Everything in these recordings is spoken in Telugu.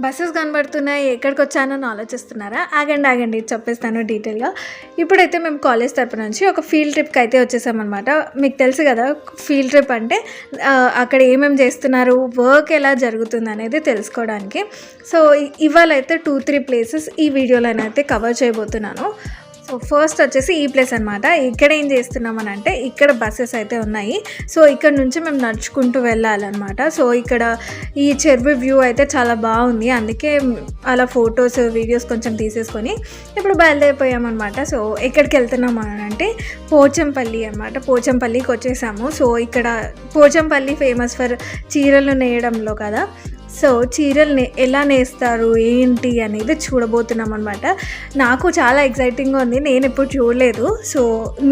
బస్సెస్ కనబడుతున్నాయి, ఎక్కడికొచ్చానని ఆలోచిస్తున్నారా? ఆగండి చెప్పేస్తాను డీటెయిల్‌గా. ఇప్పుడైతే మేము కాలేజ్ తరపు నుంచి ఒక ఫీల్డ్ ట్రిప్‌కి అయితే వచ్చేసామనమాట. మీకు తెలుసు కదా! ఫీల్డ్ ట్రిప్ అంటే అక్కడ ఏమేమి చేస్తున్నారు, వర్క్ ఎలా జరుగుతుందనేది తెలుసుకోవడానికి. సో, ఇవాళైతే 2, 3 ప్లేసెస్ ఈ వీడియోలోనైతే కవర్ చేయబోతున్నాను. సో ఫస్ట్ వచ్చేసి ఈ ప్లేస్ అనమాట. ఇక్కడ ఏం చేస్తున్నామని అంటే ఇక్కడ బస్సెస్ అయితే ఉన్నాయి. సో ఇక్కడ నుంచి మేము నడుచుకుంటూ వెళ్ళాలన్నమాట. సో ఇక్కడ ఈ చెరువు వ్యూ అయితే చాలా బాగుంది, అందుకే అలా ఫొటోస్ వీడియోస్ కొంచెం తీసేసుకొని ఇప్పుడు బయలుదేరిపోయామన్నమాట. సో ఎక్కడికి వెళ్తున్నాము అని అంటే పోచంపల్లి అనమాట. పోచంపల్లికి వచ్చేసాము. సో ఇక్కడ పోచంపల్లి ఫేమస్ ఫర్ చీరలు నేయడంలో కదా. సో చీరలు ఎలా నేస్తారు ఏంటి అనేది చూడబోతున్నాం అనమాట. నాకు చాలా ఎక్సైటింగ్గా ఉంది, నేను ఎప్పుడు చూడలేదు. సో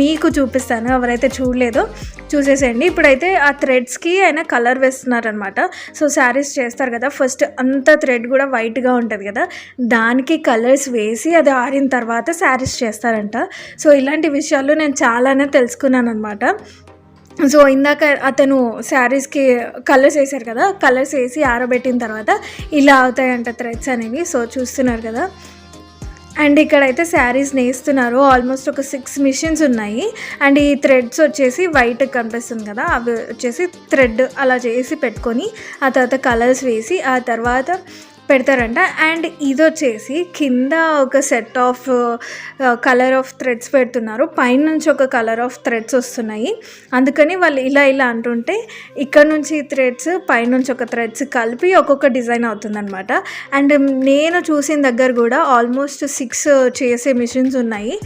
మీకు చూపిస్తాను, ఎవరైతే చూడలేదో చూసేసేయండి. ఇప్పుడైతే ఆ థ్రెడ్స్కి అయినా కలర్ వేస్తున్నారనమాట. సో శారీస్ చేస్తారు కదా, ఫస్ట్ అంత థ్రెడ్ కూడా వైట్గా ఉంటుంది కదా, దానికి కలర్స్ వేసి అది ఆరిన తర్వాత శారీస్ చేస్తారంట. సో ఇలాంటి విషయాలు నేను చాలానే తెలుసుకున్నాను అనమాట. సో ఇందాక అతను శారీస్కి కలర్స్ వేసారు కదా, కలర్స్ వేసి ఆరబెట్టిన తర్వాత ఇలా అవుతాయంట థ్రెడ్స్ అనేవి. సో చూస్తున్నారు కదా. అండ్ ఇక్కడైతే శారీస్ నేస్తున్నారు. ఆల్మోస్ట్ ఒక 6 మిషన్స్ ఉన్నాయి. అండ్ ఈ థ్రెడ్స్ వచ్చేసి వైట్ కనిపిస్తుంది కదా, అవి వచ్చేసి థ్రెడ్ అలా చేసి పెట్టుకొని ఆ తర్వాత కలర్స్ వేసి ఆ తర్వాత పెడతారంట. అండ్ ఇది వచ్చేసి కింద ఒక set of colour of threads పెడుతున్నారు, పైన నుంచి ఒక కలర్ ఆఫ్ థ్రెడ్స్ వస్తున్నాయి. అందుకని వాళ్ళు ఇలా అంటుంటే ఇక్కడ నుంచి థ్రెడ్స్ పైనుంచి ఒక థ్రెడ్స్ కలిపి ఒక్కొక్క డిజైన్ అవుతుందన్నమాట. అండ్ నేను చూసిన దగ్గర కూడా ఆల్మోస్ట్ 6 చేసే మిషన్స్ ఉన్నాయి.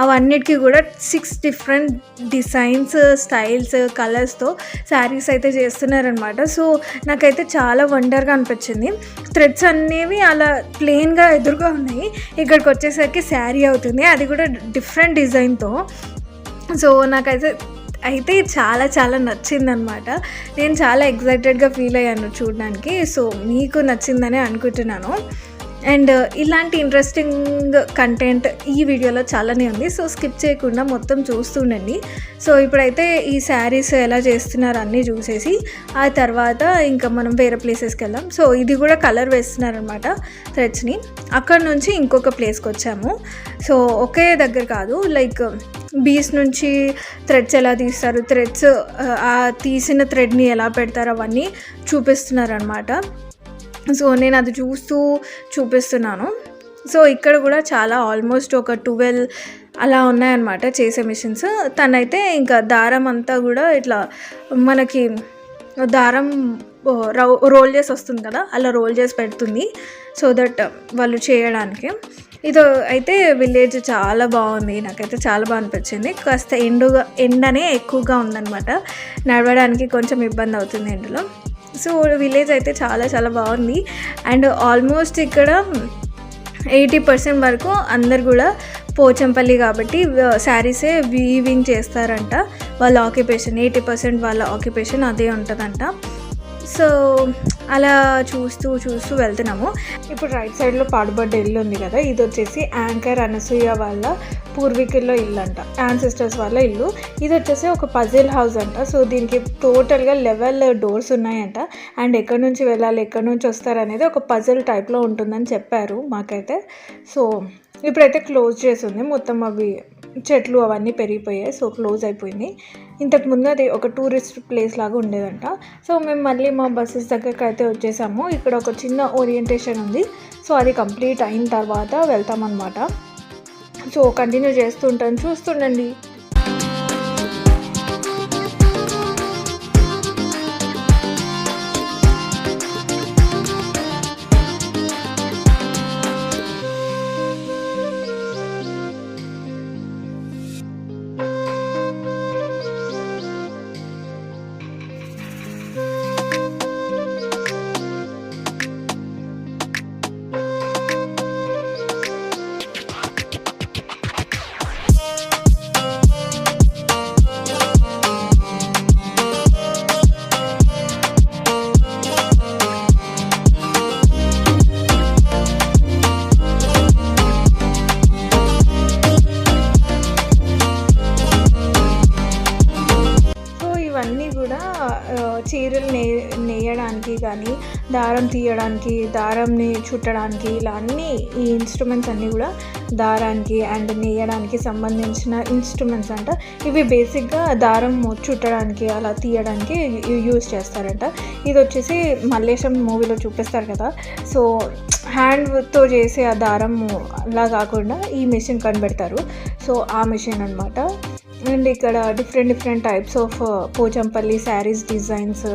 అవన్నిటికీ కూడా 6 డిఫరెంట్ డిజైన్స్, స్టైల్స్, కలర్స్తో శారీస్ అయితే చేస్తున్నారనమాట. సో నాకైతే చాలా వండర్గా అనిపించింది. థ్రెడ్స్ అనేవి అలా ప్లెయిన్గా ఎదురుగా ఉన్నాయి, ఇక్కడికి వచ్చేసరికి శారీ అవుతుంది, అది కూడా డిఫరెంట్ డిజైన్తో. సో నాకైతే చాలా నచ్చిందనమాట. నేను చాలా ఎక్సైటెడ్గా ఫీల్ అయ్యాను చూడడానికి. సో మీకు నచ్చిందనే అనుకుంటున్నాను. అండ్ ఇలాంటి ఇంట్రెస్టింగ్ కంటెంట్ ఈ వీడియోలో చాలానే ఉంది. సో స్కిప్ చేయకుండా మొత్తం చూస్తుండండి. సో ఇప్పుడైతే ఈ శారీస్ ఎలా చేస్తున్నారు అన్నీ చూసేసి ఆ తర్వాత ఇంకా మనం వేరే ప్లేసెస్కి వెళ్దాం. సో ఇది కూడా కలర్ వేస్తున్నారనమాట థ్రెడ్స్ని. అక్కడ నుంచి ఇంకొక ప్లేస్కి వచ్చాము. సో ఒకే దగ్గర కాదు, లైక్ బీస్ నుంచి థ్రెడ్స్ ఎలా తీస్తారు, థ్రెడ్స్ ఆ తీసిన థ్రెడ్ని ఎలా పెడతారు అవన్నీ చూపిస్తున్నారనమాట. సో నేను అది చూపిస్తున్నాను. సో ఇక్కడ కూడా చాలా ఆల్మోస్ట్ ఒక 12 అలా ఉన్నాయన్నమాట చేసే మిషన్స్. తనైతే ఇంకా దారం అంతా కూడా ఇట్లా మనకి దారం రోల్ చేసి వస్తుంది కదా, అలా రోల్ చేసి పెడుతుంది సో దట్ వాళ్ళు చేయడానికి. ఇది అయితే విలేజ్ చాలా బాగుంది, నాకైతే చాలా బాగా అనిపించింది. కాస్త ఎండనే ఎక్కువగా ఉందన్నమాట, నడవడానికి కొంచెం ఇబ్బంది అవుతుంది ఎండలో. సో విలేజ్ అయితే చాలా బాగుంది. అండ్ ఆల్మోస్ట్ ఇక్కడ 80% వరకు అందరు కూడా పోచంపల్లి కాబట్టి శారీసే వీవింగ్ చేస్తారంట. వాళ్ళ ఆక్యుపేషన్ 80% వాళ్ళ ఆక్యుపేషన్ అదే ఉంటుందంట. సో అలా చూస్తూ వెళ్తున్నాము. ఇప్పుడు రైట్ సైడ్లో పాడుబడ్డ ఇల్లు ఉంది కదా, ఇది వచ్చేసి యాంకర్ అనసూయ వాళ్ళ పూర్వీకుల్లో ఇల్లు అంట, యాన్సిస్టర్స్ వాళ్ళ ఇల్లు. ఇది వచ్చేసి ఒక పజిల్ హౌస్ అంట. సో దీనికి టోటల్గా 11 డోర్స్ ఉన్నాయంట. అండ్ ఎక్కడి నుంచి వెళ్ళాలి, ఎక్కడి నుంచి వస్తారు అనేది ఒక పజిల్ టైప్లో ఉంటుందని చెప్పారు మాకైతే. సో ఇప్పుడైతే క్లోజ్ చేసి ఉంది, మొత్తం అవి చెట్లు అవన్నీ పెరిగిపోయాయి. సో క్లోజ్ అయిపోయింది. ఇంతకుముందు అది ఒక టూరిస్ట్ ప్లేస్ లాగా ఉండేదంట. సో మేము మళ్ళీ మా బస్సెస్ దగ్గరికి అయితే వచ్చేసాము. ఇక్కడ ఒక చిన్న ఓరియంటేషన్ ఉంది. సో అది కంప్లీట్ అయిన తర్వాత వెళ్తామన్నమాట. సో కంటిన్యూ చేస్తుంటాను, చూస్తుండండి. చీరలు నేయడానికి కానీ దారం తీయడానికి, దారంని చుట్టడానికి, ఇలా అన్నీ ఈ ఇన్స్ట్రుమెంట్స్ అన్నీ కూడా దారానికి అండ్ నేయడానికి సంబంధించిన ఇన్స్ట్రుమెంట్స్ అంట. ఇవి బేసిక్గా దారం చుట్టడానికి అలా తీయడానికి యూజ్ చేస్తారంట. ఇది వచ్చేసి మల్లేశం మూవీలో చూపిస్తారు కదా, సో హ్యాండ్తో చేసే ఆ దారం అలా కాకుండా ఈ మిషన్ కనిపెడతారు. సో ఆ మిషన్ అనమాట. అండ్ ఇక్కడ different types of Pochampally saris designs,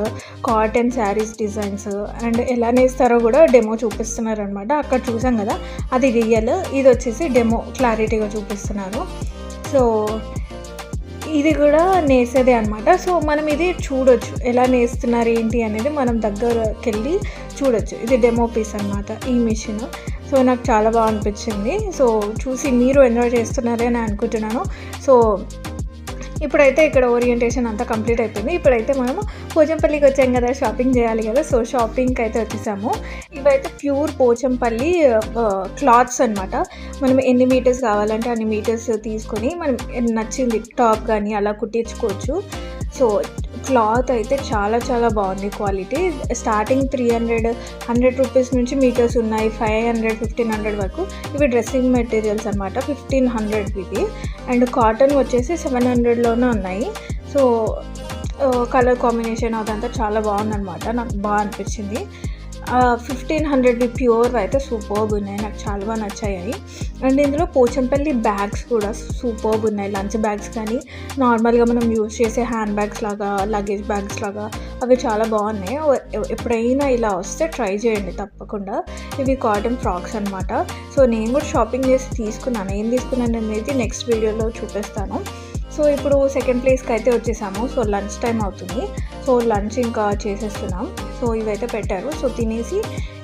cotton saris designs and ఎలా నేస్తారో కూడా డెమో చూపిస్తున్నారు అనమాట. అక్కడ చూసాం కదా అది రియల్, ఇది వచ్చేసి డెమో క్లారిటీగా చూపిస్తున్నారు. సో ఇది కూడా నేసేదే అనమాట. సో మనం ఇది చూడొచ్చు ఎలా నేస్తున్నారు ఏంటి అనేది, మనం దగ్గరకి వెళ్ళి చూడొచ్చు. ఇది డెమో పీస్ అనమాట ఈ మిషన్. సో నాకు చాలా బాగా అనిపించింది. సో చూసి మీరు ఎంజాయ్ చేస్తున్నారే అని అనుకుంటున్నాను. సో ఇప్పుడైతే ఇక్కడ ఓరియంటేషన్ అంతా కంప్లీట్ అయిపోయింది. ఇప్పుడైతే మనము పోచంపల్లికి వచ్చాం కదా, షాపింగ్ చేయాలి కదా. సో షాపింగ్కి అయితే వచ్చేసాము. ఇవైతే ప్యూర్ పోచంపల్లి క్లాత్స్ అనమాట. మనం ఎన్ని మీటర్స్ కావాలంటే అన్ని మీటర్స్ తీసుకొని మనం నచ్చింది టాప్ కానీ అలా కుట్టించుకోవచ్చు. సో క్లాత్ అయితే చాలా బాగుంది క్వాలిటీ. స్టార్టింగ్ 100 రూపీస్ నుంచి మీటర్స్ ఉన్నాయి, 500, 1500 వరకు. ఇవి డ్రెస్సింగ్ మెటీరియల్స్ అనమాట, 1500 ఇవి. అండ్ కాటన్ వచ్చేసి 700లోనే ఉన్నాయి. సో కలర్ కాంబినేషన్ అదంతా చాలా బాగుందన్నమాట, నాకు బాగా అనిపించింది. 1500 ప్యూర్ అయితే సూపర్బ్ ఉన్నాయి, నాకు చాలా బాగా నచ్చాయి. అండ్ ఇందులో పోచంపల్లి బ్యాగ్స్ కూడా సూపర్బ్ ఉన్నాయి. లంచ్ బ్యాగ్స్ కానీ నార్మల్గా మనం యూజ్ చేసే హ్యాండ్ బ్యాగ్స్ లాగా, లగేజ్ బ్యాగ్స్ లాగా అవి చాలా బాగున్నాయి. ఎప్పుడైనా ఇలా వస్తే ట్రై చేయండి తప్పకుండా. ఇవి కాటన్ ఫ్రాక్స్ అనమాట. సో నేను కూడా షాపింగ్ చేసి తీసుకున్నాను. ఏం తీసుకున్నాను అనేది నెక్స్ట్ వీడియోలో చూపిస్తాను. సో ఇప్పుడు సెకండ్ ప్లేస్కి అయితే వచ్చేసాము. సో లంచ్ టైం అవుతుంది. సో లంచ్ ఇంకా చేసేస్తున్నాం. సో ఇవైతే పెట్టారు. సో తినేసి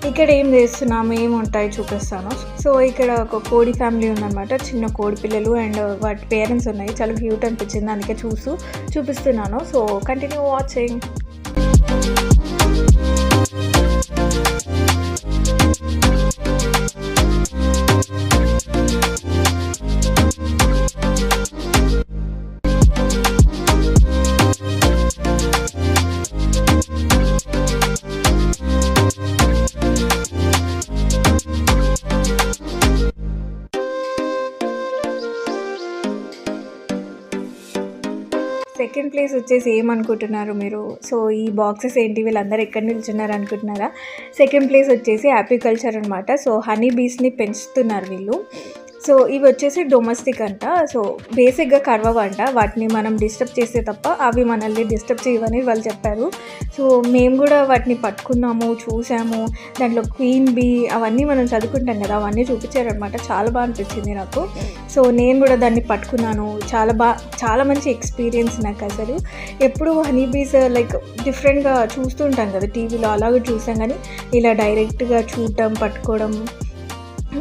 ఇక్కడ ఏం చేస్తున్నాము, ఏం ఉంటాయి చూపిస్తాను. సో ఇక్కడ ఒక కోడి ఫ్యామిలీ ఉందన్నమాట, చిన్న కోడి పిల్లలు అండ్ వాటి పేరెంట్స్ ఉన్నాయి. చాలా క్యూట్ అనిపించింది, అందుకే చూపిస్తున్నాను. So continue watching. Second place వచ్చేసి ఏమనుకుంటున్నారు మీరు? సో ఈ బాక్సెస్ ఏంటి, వీళ్ళందరూ ఎక్కడ నిల్చున్నారు అనుకుంటున్నారా? సెకండ్ ప్లేస్ వచ్చేసి యాపికల్చర్ అనమాట. సో హనీ బీస్ని పెంచుతున్నారు వీళ్ళు. సో ఇవి వచ్చేసి డొమెస్టిక్ అంట. సో బేసిక్గా కరవవంట, వాటిని మనం డిస్టర్బ్ చేస్తే తప్ప అవి మనల్ని డిస్టర్బ్ చేయవని వాళ్ళు చెప్పారు. సో మేము కూడా వాటిని పట్టుకున్నాము, చూసాము. దాంట్లో క్వీన్ బీ అవన్నీ మనం చదువుకుంటాం కదా, అవన్నీ చూపించారనమాట. చాలా బాగా అనిపించింది నాకు. సో నేను కూడా దాన్ని పట్టుకున్నాను. చాలా మంచి ఎక్స్పీరియన్స్ నాకు అసలు. ఎప్పుడు హనీ బీస్ లైక్ డిఫరెంట్గా చూస్తుంటాం కదా టీవీలో, అలాగే చూసాం, కానీ ఇలా డైరెక్ట్గా చూడటం, పట్టుకోవడం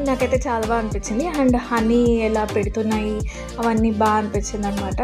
నాకైతే చాలా బాగా అనిపించింది. అండ్ హనీ ఎలా పెడుతున్నాయి అవన్నీ బాగా అనిపించింది అనమాట.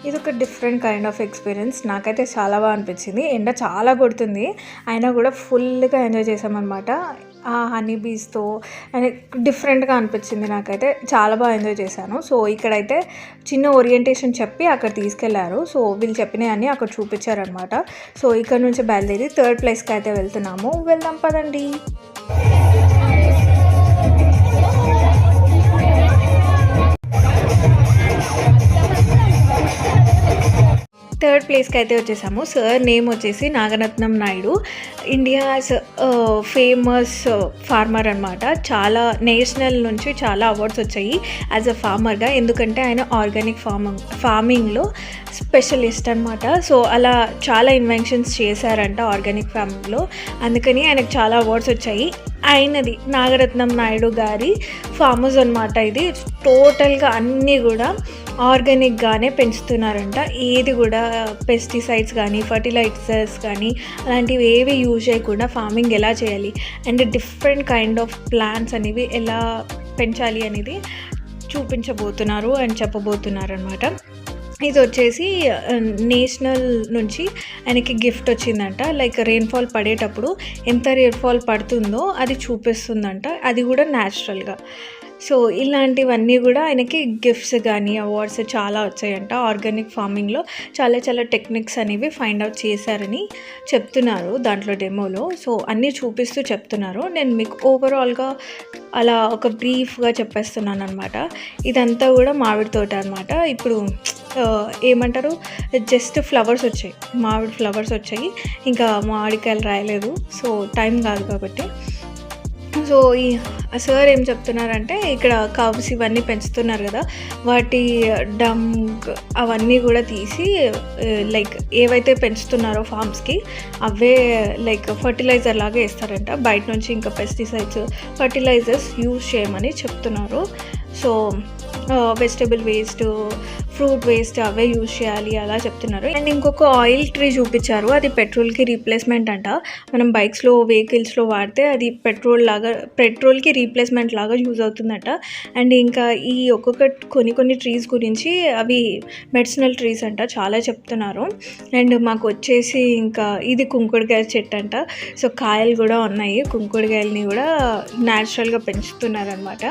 ఇది ఒక డిఫరెంట్ కైండ్ ఆఫ్ ఎక్స్పీరియన్స్. నాకైతే చాలా బాగా అనిపించింది. ఎండ చాలా కొడుతుంది, అయినా కూడా ఫుల్గా ఎంజాయ్ చేసామన్నమాట. ఆ హనీ బీస్తో అండ్ డిఫరెంట్గా అనిపించింది నాకైతే. చాలా బాగా ఎంజాయ్ చేశాను. సో ఇక్కడైతే చిన్న ఓరియంటేషన్ చెప్పి అక్కడ తీసుకెళ్లారు. సో వీళ్ళు చెప్పినవన్నీ అక్కడ చూపించారనమాట. సో ఇక్కడ నుంచి బయలుదేరి థర్డ్ ప్లేస్కి అయితే వెళ్తున్నాము. వెళ్దాం పదండి. థర్డ్ ప్లేస్కి అయితే వచ్చేసాము. సార్ నేమ్ వచ్చేసి Nagaratnam Naidu, India's famous farmer అనమాట. చాలా నేషనల్ నుంచి చాలా అవార్డ్స్ వచ్చాయి యాజ్ అ ఫార్మర్గా, ఎందుకంటే ఆయన ఆర్గానిక్ ఫార్మింగ్లో స్పెషలిస్ట్ అనమాట. సో అలా చాలా ఇన్వెన్షన్స్ చేశారంట ఆర్గానిక్ ఫార్మింగ్లో, అందుకని ఆయనకు చాలా అవార్డ్స్ వచ్చాయి. అయినది నాగరత్నం నాయుడు గారి ఫామ్ హౌస్ అనమాట. ఇది టోటల్గా అన్నీ కూడా ఆర్గానిక్గానే పెంచుతున్నారంట. ఏది కూడా పెస్టిసైడ్స్ కానీ ఫర్టిలైజర్స్ కానీ అలాంటివి ఏవి యూజ్ చేయకుండా ఫార్మింగ్ ఎలా చేయాలి and different kind of plants అనేవి ఎలా పెంచాలి అనేది చూపించబోతున్నారు అండ్ చెప్పబోతున్నారు అనమాట. ఇది వచ్చేసి నేషనల్ నుంచి ఆయనకి గిఫ్ట్ వచ్చిందంట. లైక్ రెయిన్ఫాల్ పడేటప్పుడు ఎంత రెయిన్ఫాల్ పడుతుందో అది చూపిస్తుందంట, అది కూడా న్యాచురల్గా. సో ఇలాంటివన్నీ కూడా ఆయనకి గిఫ్ట్స్ కానీ అవార్డ్స్ చాలా వచ్చాయంట. ఆర్గానిక్ ఫార్మింగ్లో చాలా చాలా టెక్నిక్స్ అనేవి ఫైండ్ అవుట్ చేశారని చెప్తున్నారు దాంట్లో డెమోలో. సో అన్నీ చూపిస్తూ చెప్తున్నారు. నేను మీకు ఓవరాల్గా అలా ఒక బ్రీఫ్గా చెప్పేస్తున్నాను అనమాట. ఇదంతా కూడా మామిడి తోట అనమాట. ఇప్పుడు ఏమంటారు, జస్ట్ ఫ్లవర్స్ వచ్చాయి, మామిడి ఫ్లవర్స్ వచ్చాయి, ఇంకా మామిడికాయలు రాయలేదు. సో టైం కాదు కాబట్టి. సో ఈ సార్ ఏం చెప్తున్నారంటే ఇక్కడ కవ్స్ ఇవన్నీ పెంచుతున్నారు కదా, వాటి డంగ్ అవన్నీ కూడా తీసి లైక్ ఏవైతే పెంచుతున్నారో ఫార్మ్స్కి అవే లైక్ ఫర్టిలైజర్ లాగా వేస్తారంట. బయట నుంచి ఇంకా పెస్టిసైడ్స్ ఫర్టిలైజర్స్ యూజ్ చేయమని చెప్తున్నారు. So vegetable waste, fruit waste అవే యూజ్ చేయాలి అలా చెప్తున్నారు. అండ్ ఇంకొక ఆయిల్ ట్రీ చూపించారు. అది పెట్రోల్కి రీప్లేస్మెంట్ అంట. మనం బైక్స్లో వెహికల్స్లో వాడితే అది పెట్రోల్కి రీప్లేస్మెంట్ లాగా యూజ్ అవుతుందట. అండ్ ఇంకా ఈ కొన్ని ట్రీస్ గురించి అవి మెడిసినల్ ట్రీస్ అంట, చాలా చెప్తున్నారు. అండ్ మాకు వచ్చేసి ఇంకా ఇది కుంకుడుకాయ చెట్టు అంట. సో కాయలు కూడా ఉన్నాయి, కుంకుడుకాయలని కూడా న్యాచురల్గా పెంచుతున్నారనమాట.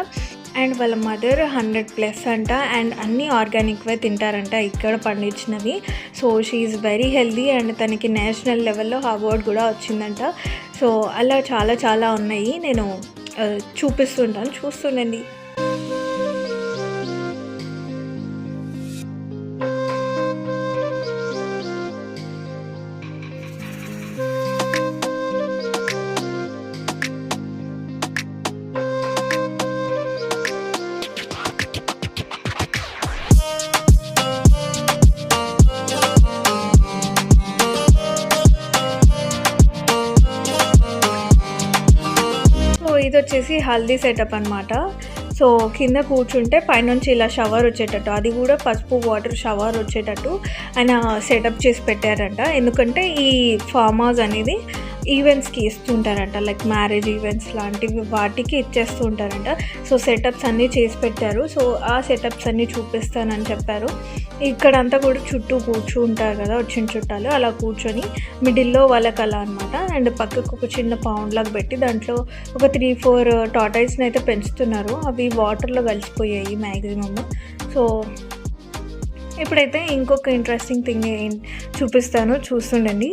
అండ్ వాళ్ళ మదర్ 100+ అంట. అండ్ అన్నీ ఆర్గానిక్వే తింటారంట, ఇక్కడ పండించినవి. So she's very healthy and తనకి నేషనల్ లెవెల్లో అవార్డ్ కూడా వచ్చిందంట. సో అలా చాలా చాలా ఉన్నాయి, నేను చూపిస్తుంటాను, చూస్తుండండి. ఇది వచ్చేసి హల్దీ సెటప్ అనమాట. సో కింద కూర్చుంటే పైనుంచి ఇలా షవర్ వచ్చేటట్టు, అది కూడా పసుపు వాటర్ షవర్ వచ్చేటట్టు ఆయన సెటప్ చేసి పెట్టారంట. ఎందుకంటే ఈ ఫామ్ హౌస్ అనేది ఈవెంట్స్కి ఇస్తుంటారంట, లైక్ మ్యారేజ్ ఈవెంట్స్ లాంటివి వాటికి ఇచ్చేస్తూ ఉంటారంట. సో సెటప్స్ అన్నీ చేసి పెట్టారు. సో ఆ సెటప్స్ అన్నీ చూపిస్తానని చెప్పారు. ఇక్కడంతా కూడా చుట్టూ కూర్చుంటారు కదా వచ్చిన చుట్టాలు, అలా కూర్చొని మిడిల్లో వాళ్ళకి అలా అనమాట. అండ్ పక్కకు ఒక చిన్న పౌండ్ లాగా పెట్టి దాంట్లో ఒక 3-4 టాటాయిస్ని అయితే పెంచుతున్నారు. అవి వాటర్లో కలిసిపోయాయి మ్యాక్సిమమ్. సో ఇప్పుడైతే ఇంకొక ఇంట్రెస్టింగ్ థింగ్ చూపిస్తాను, చూస్తుండండి.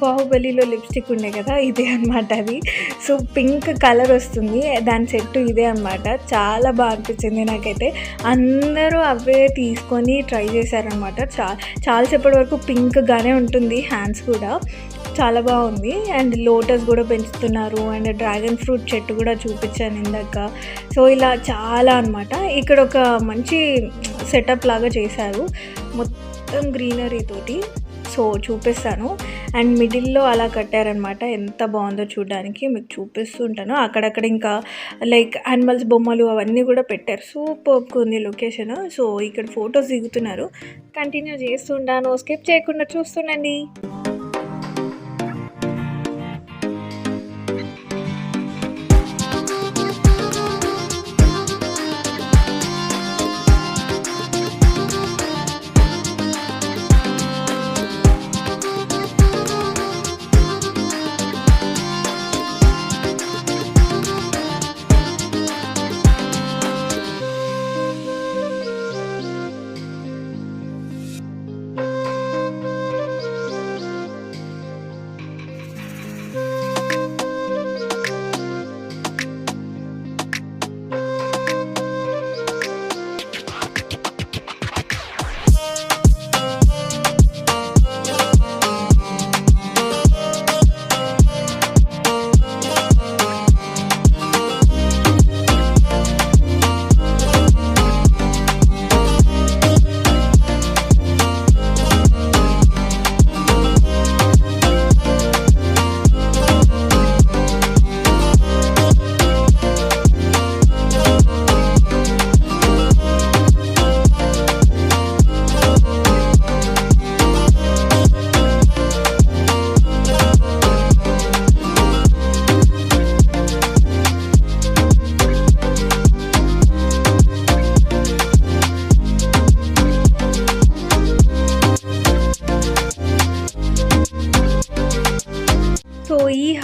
బాహుబలిలో లిప్స్టిక్ ఉండే కదా, ఇదే అనమాట అది. సో పింక్ కలర్ వస్తుంది, దాని సెట్ ఇదే అనమాట. చాలా బాగా అనిపించింది నాకైతే. అందరూ అవే తీసుకొని ట్రై చేశారనమాట. చాలాసేపటి వరకు పింక్గానే ఉంటుంది, హ్యాండ్స్ కూడా చాలా బాగుంది. అండ్ లోటస్ కూడా పెంచుతున్నారు. అండ్ డ్రాగన్ ఫ్రూట్ చెట్టు కూడా చూపించాను ఇందాక. సో ఇలా చాలా అనమాట. ఇక్కడ ఒక మంచి సెటప్ లాగా చేశారు, మొత్తం గ్రీనరీ తోటి. సో చూపిస్తాను. అండ్ మిడిల్లో అలా కట్టారనమాట, ఎంత బాగుందో చూడడానికి మీకు చూపిస్తూ ఉంటాను. అక్కడక్కడ ఇంకా లైక్ యానిమల్స్ బొమ్మలు అవన్నీ కూడా పెట్టారు. సూపర్గా ఉంది లొకేషన్. సో ఇక్కడ ఫొటోస్ దిగుతున్నారు. కంటిన్యూ చేస్తుంటాను, స్కిప్ చేయకుండా చూస్తుండండి.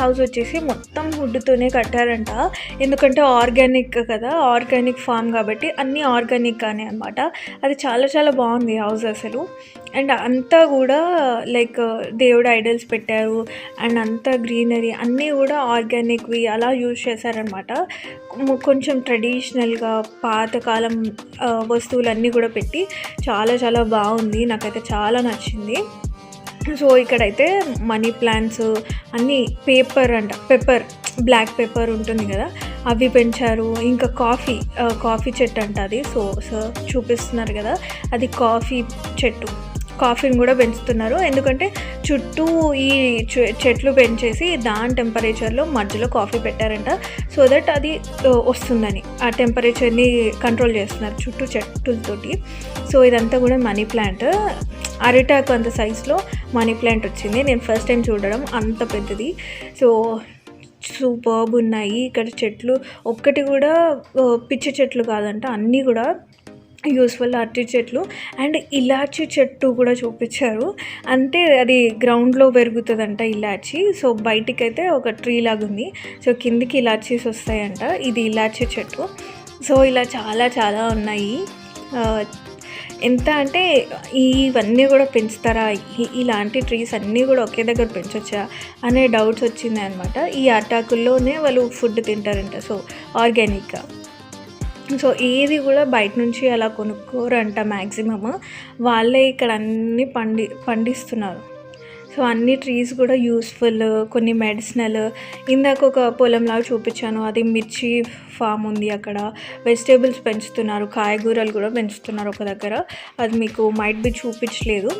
హౌస్ వచ్చేసి మొత్తం వుడ్తోనే కట్టారంట. ఎందుకంటే ఆర్గానిక్ కదా, ఆర్గానిక్ ఫామ్ కాబట్టి అన్నీ ఆర్గానిక్ కానీ అనమాట. అది చాలా చాలా బాగుంది హౌస్ అసలు. అండ్ అంతా కూడా లైక్ దేవుడు ఐడల్స్ పెట్టారు అండ్ అంతా గ్రీనరీ అన్నీ కూడా ఆర్గానిక్వి అలా యూజ్ చేశారనమాట. కొంచెం ట్రెడిషనల్గా పాతకాలం వస్తువులన్నీ కూడా పెట్టి చాలా చాలా బాగుంది. నాకైతే చాలా నచ్చింది. సో ఇక్కడైతే మనీ ప్లాంట్స్ అన్నీ పెప్పర్ బ్లాక్ పెప్పర్ ఉంటుంది కదా, అవి పెంచారు. ఇంకా కాఫీ చెట్టు అంట అది. సో చూపిస్తున్నారు కదా, అది కాఫీ చెట్టు. కాఫీని కూడా పెంచుతున్నారు. ఎందుకంటే చుట్టూ ఈ చెట్లు పెంచేసి దాని టెంపరేచర్లో మధ్యలో కాఫీ పెట్టారంట. సో దట్ అది వస్తుందని ఆ టెంపరేచర్ని కంట్రోల్ చేస్తున్నారు చుట్టూ చెట్టులతోటి. సో ఇదంతా కూడా మనీ ప్లాంట్. అరిటాకు అంత సైజులో మనీ ప్లాంట్ వచ్చింది. నేను ఫస్ట్ టైం చూడడం, అంత పెద్దది. సో సూపర్బ్ ఉన్నాయి ఇక్కడ చెట్లు. ఒక్కటి కూడా పిచ్చి చెట్లు కాదంట, అన్నీ కూడా యూస్ఫుల్ అరటి చెట్లు. అండ్ ఇలాచీ చెట్టు కూడా చూపించారు. అంటే అది గ్రౌండ్లో పెరుగుతుందంట ఇలాచీ. సో బయటికైతే ఒక ట్రీ లాగా ఉంది. సో కిందికి ఇలాచీస్ వస్తాయంట. ఇది ఇలాచీ చెట్టు. సో ఇలా చాలా చాలా ఉన్నాయి. ఎంత అంటే ఇవన్నీ కూడా పెంచుతారా, ఇలాంటి ట్రీస్ అన్నీ కూడా ఒకే దగ్గర పెంచొచ్చా అనే డౌట్స్ వచ్చింది అనమాట. ఈ అటాకుల్లోనే వాళ్ళు ఫుడ్ తింటారంట, సో ఆర్గానిక్గా. సో ఏది కూడా బయట నుంచి అలా కొనుక్కోరంట మ్యాక్సిమమ్. వాళ్ళే ఇక్కడ అన్నీ పండిస్తున్నారు. సో అన్ని ట్రీస్ కూడా యూస్ఫుల్, కొన్ని మెడిసినల్. ఇందాక ఒక పొలంలాగా చూపించాను, అది మిర్చి ఫామ్ ఉంది. అక్కడ వెజిటేబుల్స్ పెంచుతున్నారు, కాయగూరలు కూడా పెంచుతున్నారు ఒక దగ్గర. అది మీకు మైట్ బి చూపించలేదు.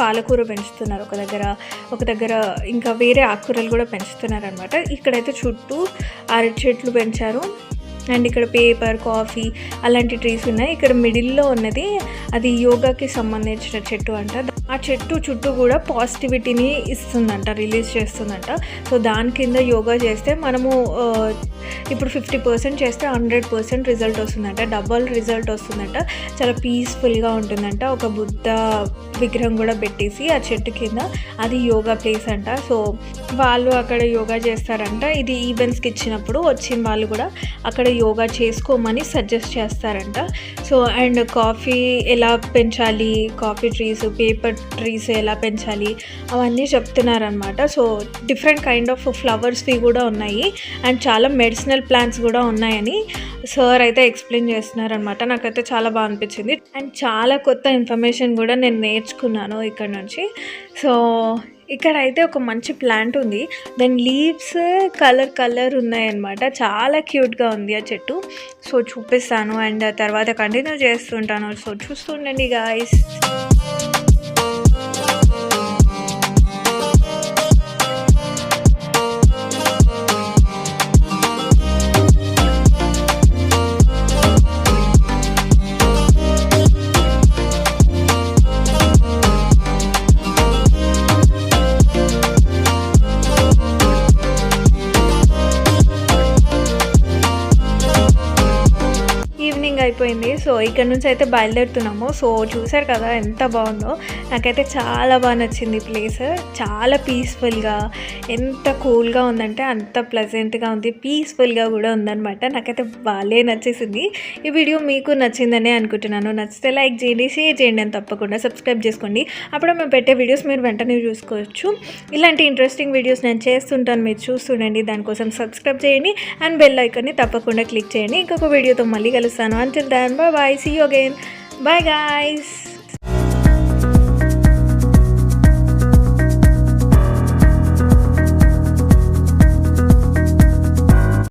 పాలకూర పెంచుతున్నారు ఒక దగ్గర ఇంకా వేరే ఆకుకూరలు కూడా పెంచుతున్నారు అనమాట. ఇక్కడైతే చుట్టూ అరటి చెట్లు పెంచారు. అండ్ ఇక్కడ పేపర్, కాఫీ అలాంటి ట్రీస్ ఉన్నాయి. ఇక్కడ మిడిల్లో ఉన్నది అది యోగాకి సంబంధించిన చెట్టు అంట. ఆ చెట్టు చుట్టూ కూడా పాజిటివిటీని ఇస్తుందంట, రిలీజ్ చేస్తుందంట. సో దాని కింద యోగా చేస్తే మనము ఇప్పుడు 50% చేస్తే 100% రిజల్ట్ వస్తుందంట, డబల్ రిజల్ట్ వస్తుందంట. చాలా పీస్ఫుల్గా ఉంటుందంట. ఒక బుద్ధ విగ్రహం కూడా పెట్టేసి ఆ చెట్టు కింద, అది యోగా ప్లేస్ అంట. సో వాళ్ళు అక్కడ యోగా చేస్తారంట. ఇది ఈవెంట్స్కి ఇచ్చినప్పుడు వచ్చిన వాళ్ళు కూడా అక్కడ యోగా చేసుకోమని సజెస్ట్ చేస్తారంట. సో అండ్ కాఫీ ఎలా పెంచాలి, కాఫీ ట్రీస్, పేపర్ ట్రీస్ ఎలా పెంచాలి అవన్నీ చెప్తున్నారనమాట. సో డిఫరెంట్ కైండ్ ఆఫ్ ఫ్లవర్స్వి కూడా ఉన్నాయి అండ్ చాలా మెడిసినల్ ప్లాంట్స్ కూడా ఉన్నాయని సార్ అయితే ఎక్స్ప్లెయిన్ చేస్తున్నారనమాట. నాకైతే చాలా బాగా అనిపించింది అండ్ చాలా కొత్త ఇన్ఫర్మేషన్ కూడా నేను నేర్చుకున్నాను ఇక్కడ నుంచి. సో ఇక్కడైతే ఒక మంచి ప్లాంట్ ఉంది, దాని లీవ్స్ కలర్ ఉన్నాయన్నమాట. చాలా క్యూట్గా ఉంది ఆ చెట్టు. సో చూపిస్తాను అండ్ తర్వాత కంటిన్యూ చేస్తుంటాను. సో చూస్తుండండి గాయ్స్. అయిపోయింది. సో ఇక్కడ నుంచి అయితే బయలుదేరుతున్నాము. సో చూసారు కదా ఎంత బాగుందో. నాకైతే చాలా బాగా నచ్చింది ప్లేస్. చాలా పీస్ఫుల్గా, ఎంత కూల్గా ఉందంటే అంత ప్లెజెంట్గా ఉంది, పీస్ఫుల్గా కూడా ఉందన్నమాట. నాకైతే బాగా నచ్చేసింది. ఈ వీడియో మీకు నచ్చిందనే అనుకుంటున్నాను. నచ్చితే లైక్ చేయండి, షేర్ చేయండి అని తప్పకుండా సబ్స్క్రైబ్ చేసుకోండి. అప్పుడు మేము పెట్టే వీడియోస్ మీరు వెంటనే చూసుకోవచ్చు. ఇలాంటి ఇంట్రెస్టింగ్ వీడియోస్ నేను చేస్తుంటాను, మీరు చూస్తుండండి. దానికోసం సబ్స్క్రైబ్ చేయండి అండ్ బెల్ ఐకాన్ని తప్పకుండా క్లిక్ చేయండి. ఇంకొక వీడియోతో మళ్ళీ కలుస్తాను. Until then, bye bye. See you again. Bye guys.